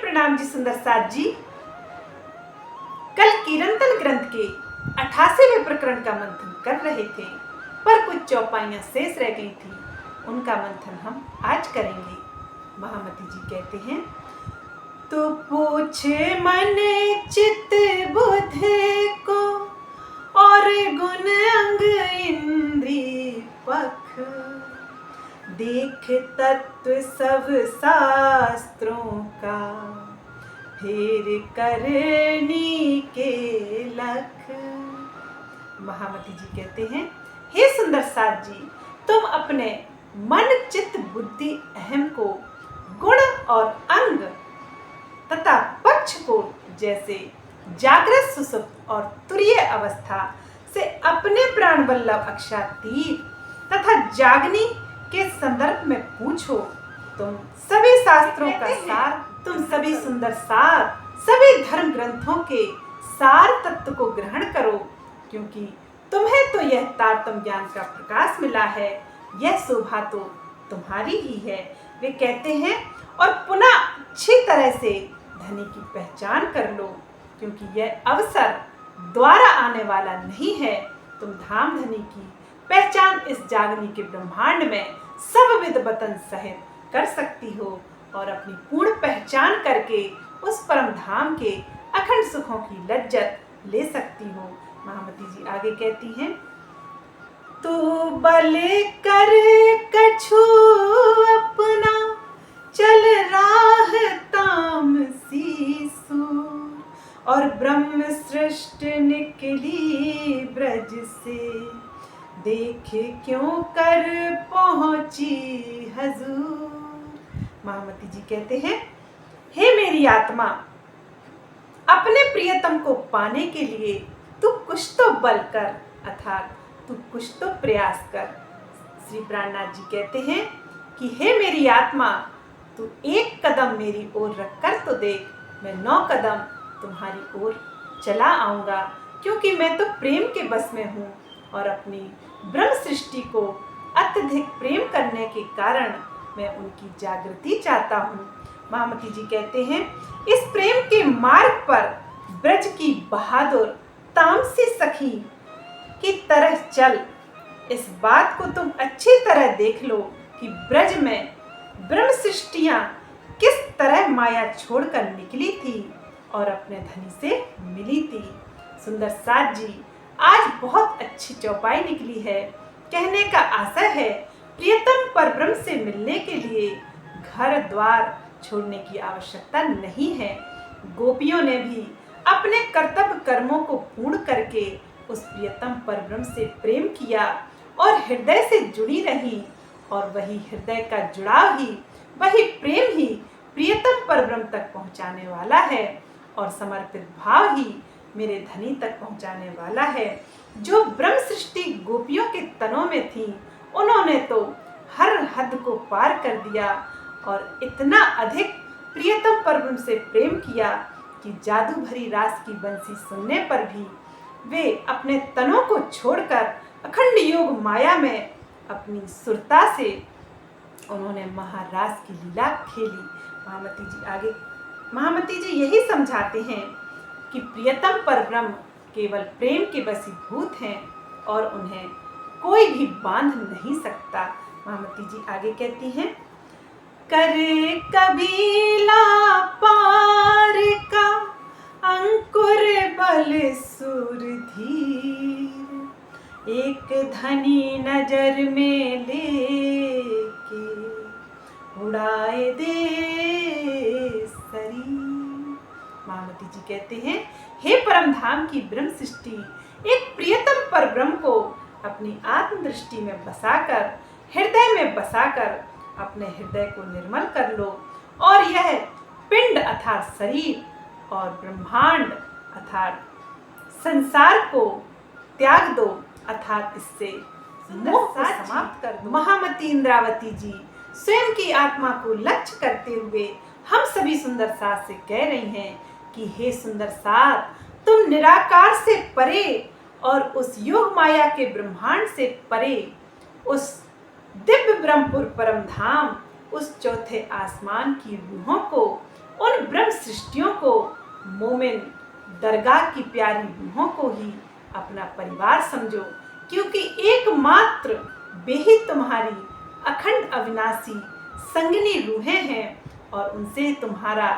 प्रणाम जी सुंदर साथ जी। कल कीरंतन ग्रंथ के 88वें प्रकरण का मंथन कर रहे थे, पर कुछ चौपाइयां शेष रह गई थी। उनका मंथन हम आज करेंगे। महामती जी कहते हैं, तो पूछे मन चित बुध को और गुण अंग इंद्रिय पख, देख तत्व सब शास्त्रों का फेर करनी के लख। महामती जी कहते हैं, हे सुंदर साथ जी, तुम अपने मन चित्त बुद्धि अहम को गुण और अंग तथा पक्ष को जैसे जागृत सुसुप्त और तुरीय अवस्था से अपने प्राण वल्लभ अक्षातीत तथा जागनी के संदर्भ में पूछो। तुम सभी शास्त्रों का सार, तुम सभी सुंदर सार, सभी धर्म ग्रंथों के सार तत्व को ग्रहण करो, क्योंकि तुम्हें तो यह तारतम्य ज्ञान का प्रकाश मिला है। यह शोभा तो तुम्हारी ही है। वे कहते हैं, और पुनः अच्छी तरह से धनी की पहचान कर लो, क्योंकि यह अवसर द्वारा आने वाला नहीं है। तुम धाम धनी की पहचान इस जागनी के ब्रह्मांड में सब विद वतन सहित कर सकती हो और अपनी पूर्ण पहचान करके उस परम धाम के अखंड सुखों की लज्जत ले सकती हो। महामती जी आगे कहती हैं, तू बल कर कछु अपना चल राह तामसी सूर, और ब्रह्म सृष्टि निकली ब्रज से, देख क्यों कर पहुंची हजूर। महामती जी कहते हैं, हे मेरी आत्मा, अपने प्रियतम को पाने के लिए तू कुछ तो बल कर, अर्थात तू कुछ तो प्रयास कर। श्री प्राणनाथ जी कहते हैं कि हे मेरी आत्मा, तू एक कदम मेरी ओर रखकर तो देख, मैं 9 कदम तुम्हारी ओर चला आऊंगा, क्योंकि मैं तो प्रेम के बस में हूँ और अपनी ब्रह्म सृष्टि को अत्यधिक प्रेम करने के कारण मैं उनकी जागृति चाहता हूँ। महामती जी कहते हैं, इस प्रेम के मार्ग पर ब्रज की बहादुर तामसी सखी की तरह चल। इस बात को तुम अच्छी तरह देख लो कि ब्रज में ब्रह्म सृष्टियाँ किस तरह माया छोड़कर निकली थी और अपने धनी से मिली थी। सुंदर साथ जी, आज बहुत अच्छी चौपाई निकली है। कहने का आशय है, प्रियतम परब्रह्म से मिलने के लिए घर द्वार छोड़ने की आवश्यकता नहीं है। गोपियों ने भी अपने कर्तव्य कर्मों को पूर्ण करके उस प्रियतम परब्रह्म से प्रेम किया और हृदय से जुड़ी रही, और वही हृदय का जुड़ाव ही, वही प्रेम ही प्रियतम परब्रह्म तक पहुंचाने वाला है, और समर्पित भाव ही मेरे धनी तक पहुंचाने वाला है। जो ब्रह्म सृष्टि गोपियों के तनों में थी, उन्होंने तो हर हद को पार कर दिया और इतना अधिक प्रियतम परब्रह्म से प्रेम किया कि जादू भरी रास की बंसी सुनने पर भी वे अपने तनों को छोड़कर अखंड योग माया में अपनी सुरता से उन्होंने महारास की लीला खेली। महामती जी यही समझाते हैं कि प्रियतम परब्रह्म केवल प्रेम के वशीभूत हैं और उन्हें कोई भी बांध नहीं सकता। महामती जी आगे कहती हैं, करे कबीला पार का अंकुर बल सुरधीर, एक धनी नजर में लेके उड़ाए दे शरीर। महामती जी कहते हैं, हे परम धाम की ब्रह्म सृष्टि, एक प्रियतम परब्रह्म को अपनी आत्म दृष्टि में बसाकर, हृदय में बसाकर अपने हृदय को निर्मल कर लो, और यह पिंड अर्थात शरीर और ब्रह्मांड अर्थात संसार को त्याग दो, अर्थात इससे मोह को समाप्त कर दो। महामती इंद्रावती जी स्वयं की आत्मा को लक्ष्य करते हुए हम सभी सुंदर साथ से कह रही हैं कि हे सुंदर साथ, तुम निराकार से परे और उस योग माया के ब्रह्मांड से परे, उस दिव्य ब्रह्मपुर परम धाम, उस चौथे आसमान की रूहों को उन ब्रह्म सृष्टियों को, मोमिन दरगाह की प्यारी रूहों को ही अपना परिवार समझो, क्योंकि एकमात्र वे ही तुम्हारी अखंड अविनाशी संगिनी रूहें हैं और उनसे तुम्हारा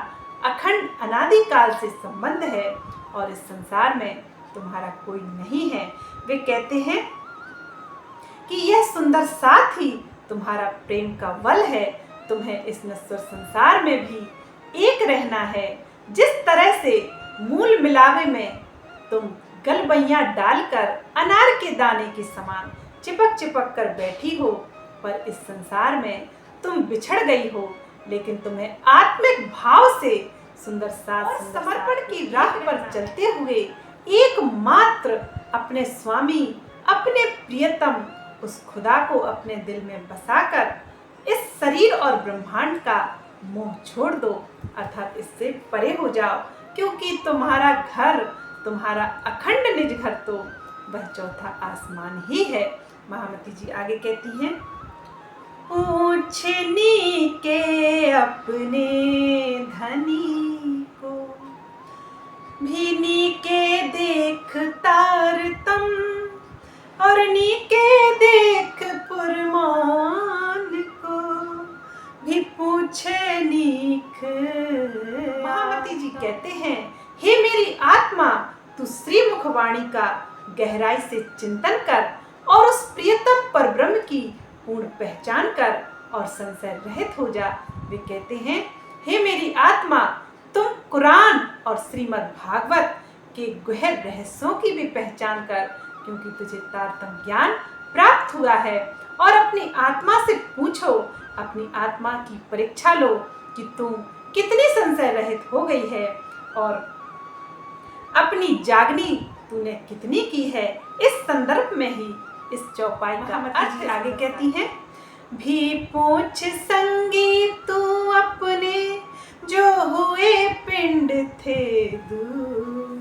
अखंड अनादिकाल से संबंध है और इस संसार में तुम्हारा कोई नहीं है। वे कहते हैं कि यह सुंदर साथ ही तुम्हारा प्रेम का बल है। तुम्हें इस नश्वर संसार में भी एक रहना है। जिस तरह से मूल मिलावे में तुम गलबैयां डालकर अनार के दाने के समान चिपक चिपक कर बैठी हो, पर इस संसार में तुम बिछड़ गई हो, लेकिन तुम्हें आत्मिक भाव से सुंदर साथ समर्पण की राह पर चलते हुए एकमात्र अपने स्वामी, अपने प्रियतम उस खुदा को अपने दिल में बसाकर इस शरीर और ब्रह्मांड का मोह छोड़ दो, अर्थात इससे परे हो जाओ, क्योंकि तुम्हारा घर, तुम्हारा अखंड निज घर तो वह चौथा आसमान ही है। महामती जी आगे कहती हैं, ऊंचनी के अपने धनी को भी नीके देख तारतम और नीके देख पुरमान को भी पूछे नीक। महामती जी कहते हैं, हे मेरी आत्मा, तू श्रीमुख वाणी का गहराई से चिंतन कर और उस प्रियतम परब्रह्म की पूर्ण पहचान कर और संशय रहित हो जा। वे कहते हैं, हे मेरी आत्मा, तुम कुरान और श्रीमद् भागवत के गहन रहस्यों की भी पहचान कर, क्योंकि तुझे तारतम्य ज्ञान प्राप्त हुआ है। और अपनी आत्मा से पूछो, अपनी आत्मा की परीक्षा लो कि तुम कितनी संशय रहित हो गई है और अपनी जागनी तूने कितनी की है। इस संदर्भ में ही इस चौपाई का अर्थ आगे कहती हैं, भी पूछ संगी तू अपने जो हुए पिंड थे दूर,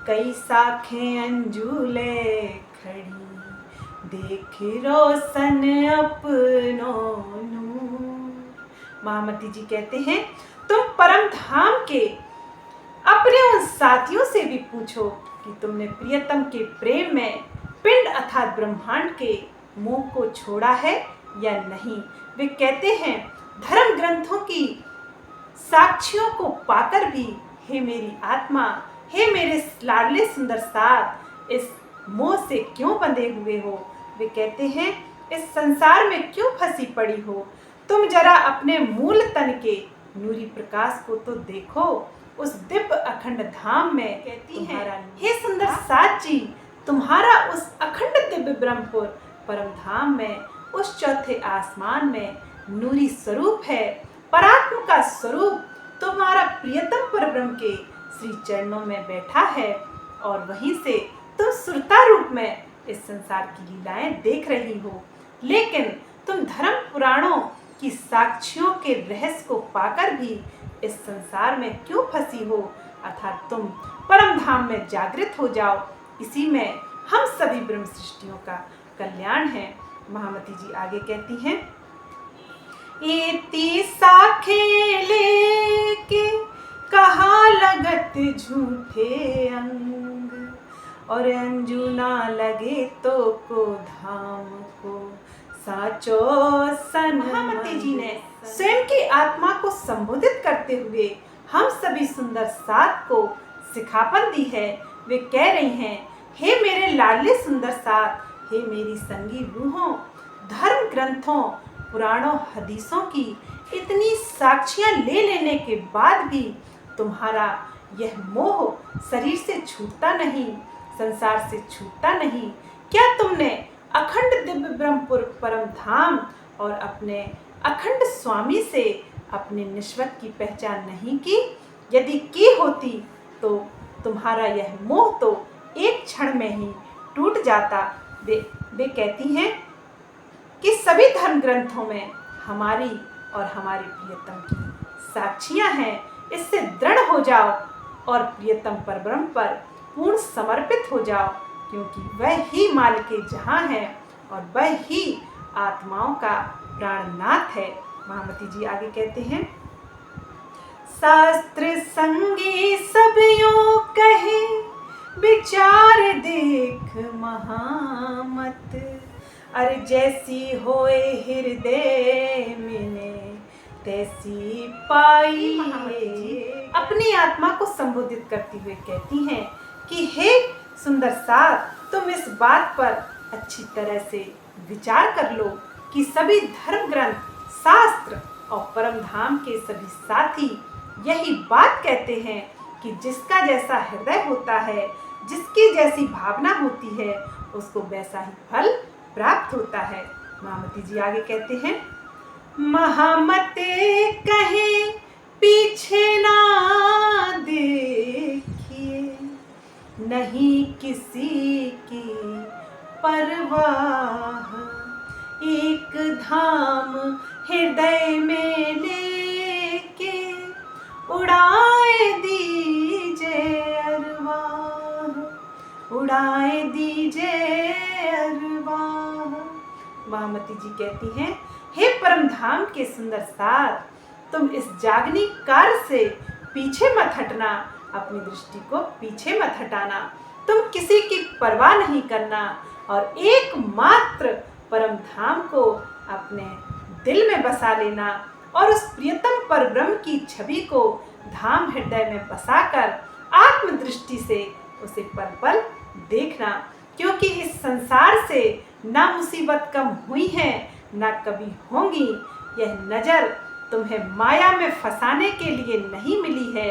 कई साखें अंजुले खड़ी देख रोशन अपनों नूर। महामती जी कहते हैं, तुम परम धाम के अपने उन साथियों से भी पूछो कि तुमने प्रियतम के प्रेम में पिंड अर्थात ब्रह्मांड के मोह को छोड़ा है या नहीं। वे कहते हैं, धर्म ग्रंथों की साक्षियों को पाकर भी हे मेरी आत्मा, हे मेरे लाडले सुंदर साथ, इस मोह से क्यों बंधे हुए हो। वे कहते हैं, इस संसार में क्यों फंसी पड़ी हो। तुम जरा अपने मूल तन के नूरी प्रकाश को तो देखो। उस दिव्य अखंड धाम में कहती है, हे सुंदर साथ जी, तुम्हारा उस अखंड दिव्य ब्रह्मपुर परम धाम में, उस चौथे आसमान में नूरी स्वरूप है। परात्म का स्वरूप तुम्हारा प्रियतम परब्रह्म के श्री चरणों में बैठा है और वहीं से तुम सुरता रूप में इस संसार की लीलाएं देख रही हो। लेकिन तुम धर्म पुराणों की साक्षियों के रहस्य को पाकर भी इस संसार में क्यों फंसी हो, अर्थात तुम परम धाम में जागृत हो जाओ। इसी में हम सभी ब्रह्म सृष्टियों का कल्याण है। महामती जी आगे कहती हैं, इति साखे लेके कहा लगत झूठे अंग, और अंजू ना लगे तो को धाम को साचो सन। महामती जी ने स्वयं की आत्मा को संबोधित करते हुए हम सभी सुंदर साथ को सिखापन दी है। वे कह रही हैं, हे मेरे लाडले सुंदर साथ, हे मेरी संगी रूहों, धर्म ग्रंथों, पुराणों, हदीसों की इतनी साक्षियां ले लेने के बाद भी तुम्हारा यह मोह शरीर से छूटता नहीं, संसार से छूटता नहीं। क्या तुमने अखंड दिव्य ब्रह्मपुर परम धाम और अपने अखंड स्वामी से अपने निश्वत की पहचान नहीं की? यदि की होती तो तुम्हारा यह मोह तो एक क्षण में ही टूट जाता। वे कहती हैं कि सभी धर्म ग्रंथों में हमारी और हमारे प्रियतम की साक्षियां हैं। इससे दृढ़ हो जाओ और प्रियतम परब्रह्म पर पूर्ण समर्पित हो जाओ, क्योंकि वह ही मालिके जहां है और वह ही आत्माओं का प्राणनाथ है। महामती जी आगे कहते हैं, शास्त्र संगी सब यूं कहे, विचार देख महामत। अरे जैसी होए हृदय में तैसी पाई। अपनी आत्मा को संबोधित करती हुए कहती हैं कि हे सुंदर साथ, तुम इस बात पर अच्छी तरह से विचार कर लो कि सभी धर्म ग्रंथ, शास्त्र और परम धाम के सभी साथी यही बात कहते हैं कि जिसका जैसा हृदय होता है, जिसकी जैसी भावना होती है, उसको वैसा ही फल प्राप्त होता है। महामती जी आगे कहते हैं, महामते कहें पीछे ना देखिए, नहीं किसी की परवाह, एक धाम हृदय में लेके उड़ाए दीजिए अरवाह, उड़ाए दीजिए अरवाह। महामती जी कहती हैं, हे परम धाम के सुंदर साथ, तुम इस जागनी कार्य से पीछे मत हटना, अपनी दृष्टि को पीछे मत हटाना, तुम किसी की परवाह नहीं करना और एकमात्र परम धाम को अपने दिल में बसा लेना और उस प्रियतम परब्रह्म की छवि को धाम हृदय में बसाकर आत्मदृष्टि से उसे पल पल देखना, क्योंकि इस संसार से ना मुसीबत कम हुई है ना कभी होंगी। यह नज़र तुम्हें माया में फंसाने के लिए नहीं मिली है,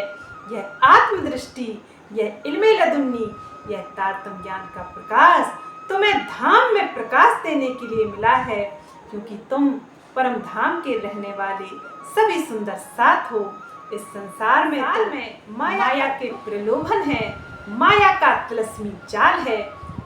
यह आत्मदृष्टि, यह इल्मे लदुन्नी, यह तारतम ज्ञान का प्रकाश तुम्हें धाम में प्रकाश देने के लिए मिला है, क्योंकि तुम परम धाम के रहने वाले सभी सुंदर साथ हो। इस संसार में तो माया के प्रलोभन है, माया का तिलस्मी जाल है,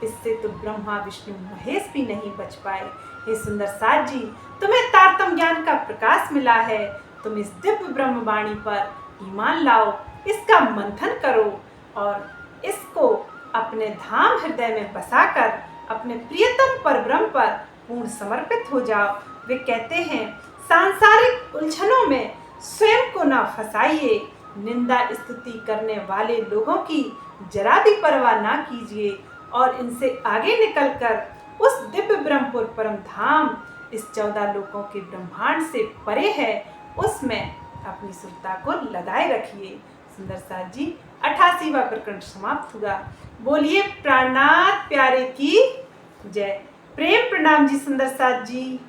इससे तो ब्रह्मा विष्णु महेश भी नहीं बच पाए। हे सुंदर साथ जी, तुम्हें तारतम ज्ञान का प्रकाश मिला है, तुम इस दिव्य ब्रह्मवाणी पर ईमान लाओ, इसका मंथन करो और इसको अपने धाम हृदय में बसाकर अपने प्रियतम परब्रह्म पर पूर्ण समर्पित हो जाओ। वे कहते हैं, सांसारिक उलझनों में स्वयं को ना फंसाइए, निंदा स्तुति करने वाले लोगों की जरा भी परवाह ना कीजिए और इनसे आगे निकलकर उस दिव्य ब्रह्मपुर परम धाम, इस 14 लोकों के ब्रह्मांड से परे है, उसमें अपनी सुरता को लगाए रखिए। सुंदर साथ जी, 88वां प्रकरण समाप्त हुआ। बोलिए प्राणनाथ प्यारे की जय। प्रेम प्रणाम जी सुंदर साथ जी।